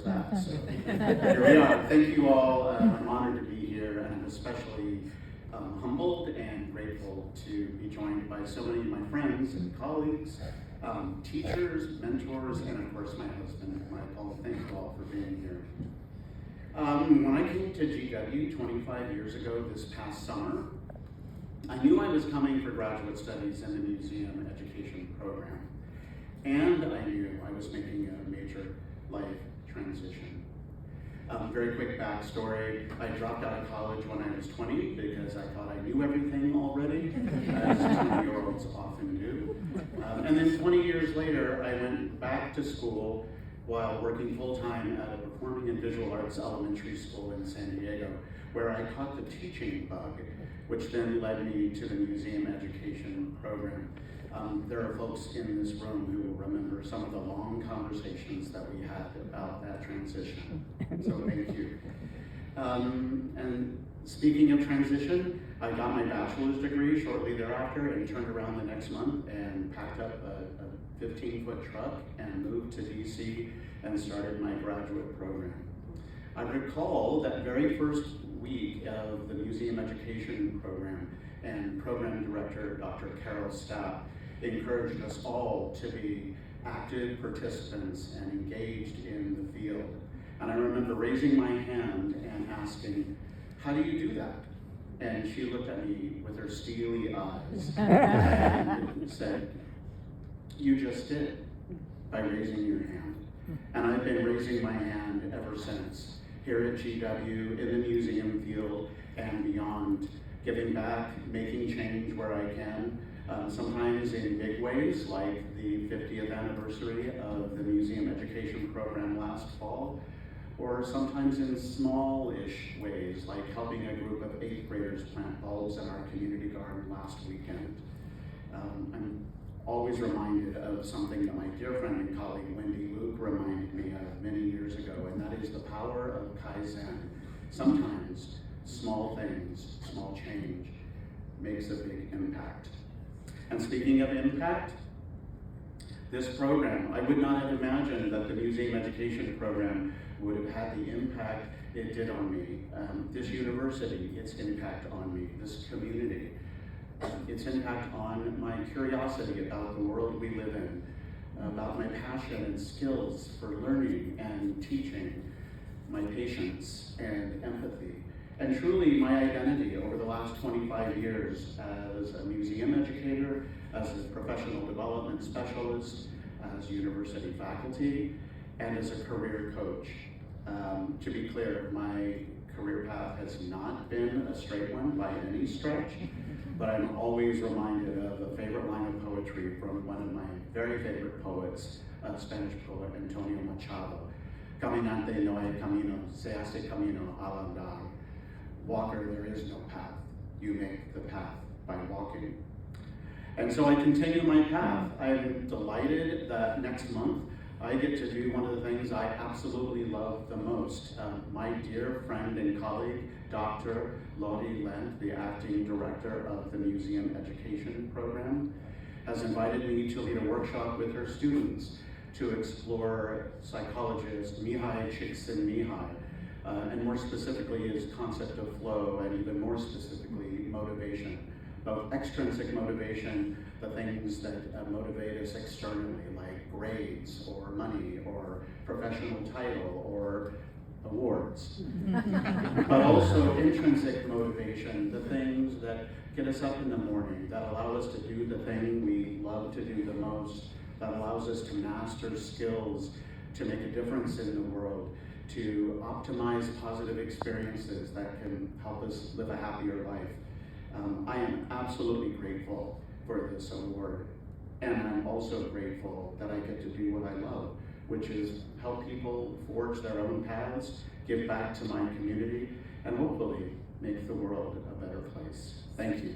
there's that. So here we are. Thank you all. I'm honored to be here, and I'm especially humbled and grateful to be joined by so many of my friends and colleagues, teachers, mentors, and of course my husband, Michael. Thank you all for being here. When I came to GW 25 years ago this past summer, I knew I was coming for graduate studies in the museum education program. And I knew I was making a major life transition. Very quick backstory, I dropped out of college when I was 20 because I thought I knew everything already, as 20-year-olds often do. And then 20 years later, I went back to school while working full-time at a performing and visual arts elementary school in San Diego, where I caught the teaching bug, which then led me to the museum education program. There are folks in this room who will remember some of the long conversations that we had about that transition. So thank you. And speaking of transition, I got my bachelor's degree shortly thereafter and turned around the next month and packed up a 15-foot truck and moved to DC and started my graduate program. I recall that very first week of the museum education program, and program director Dr. Carol Stapp encouraged us all to be active participants and engaged in the field. And I remember raising my hand and asking, how do you do that? And she looked at me with her steely eyes and said, you just did, by raising your hand. And I've been raising my hand ever since, here at GW, in the museum field and beyond, giving back, making change where I can, sometimes in big ways, like the 50th anniversary of the museum education program last fall, or sometimes in small-ish ways, like helping a group of 8th graders plant bulbs in our community garden last weekend. I'm always reminded of something that my dear friend and colleague Wendy Luke reminded me of many years ago, and that is the power of Kaizen. Sometimes small things, small change, makes a big impact. And speaking of impact, this program, I would not have imagined that the museum education program would have had the impact it did on me. This university, its impact on me, this community, its impact on my curiosity about the world we live in, about my passion and skills for learning and teaching, my patience and empathy, and truly my identity over the last 25 years as a museum educator, as a professional development specialist, as university faculty, and as a career coach. To be clear, my career path has not been a straight one by any stretch, but I'm always reminded of a favorite line of poetry from one of my very favorite poets, Spanish poet Antonio Machado. Caminante no hay camino, se hace camino al andar. Walker, there is no path. You make the path by walking. And so I continue my path. I'm delighted that next month I get to do one of the things I absolutely love the most. My dear friend and colleague, Dr. Lottie Lent, the acting director of the museum education program, has invited me to lead a workshop with her students to explore psychologist Mihai Csikszentmihalyi, and more specifically his concept of flow, and even more specifically motivation. Both extrinsic motivation, the things that motivate us externally, like grades or money or professional title or awards. But also intrinsic motivation, the things that get us up in the morning, that allow us to do the thing we love to do the most, that allows us to master skills, to make a difference in the world, to optimize positive experiences that can help us live a happier life. I am absolutely grateful for this award, and I'm also grateful that I get to do what I love, which is help people forge their own paths, give back to my community, and hopefully make the world a better place. Thank you.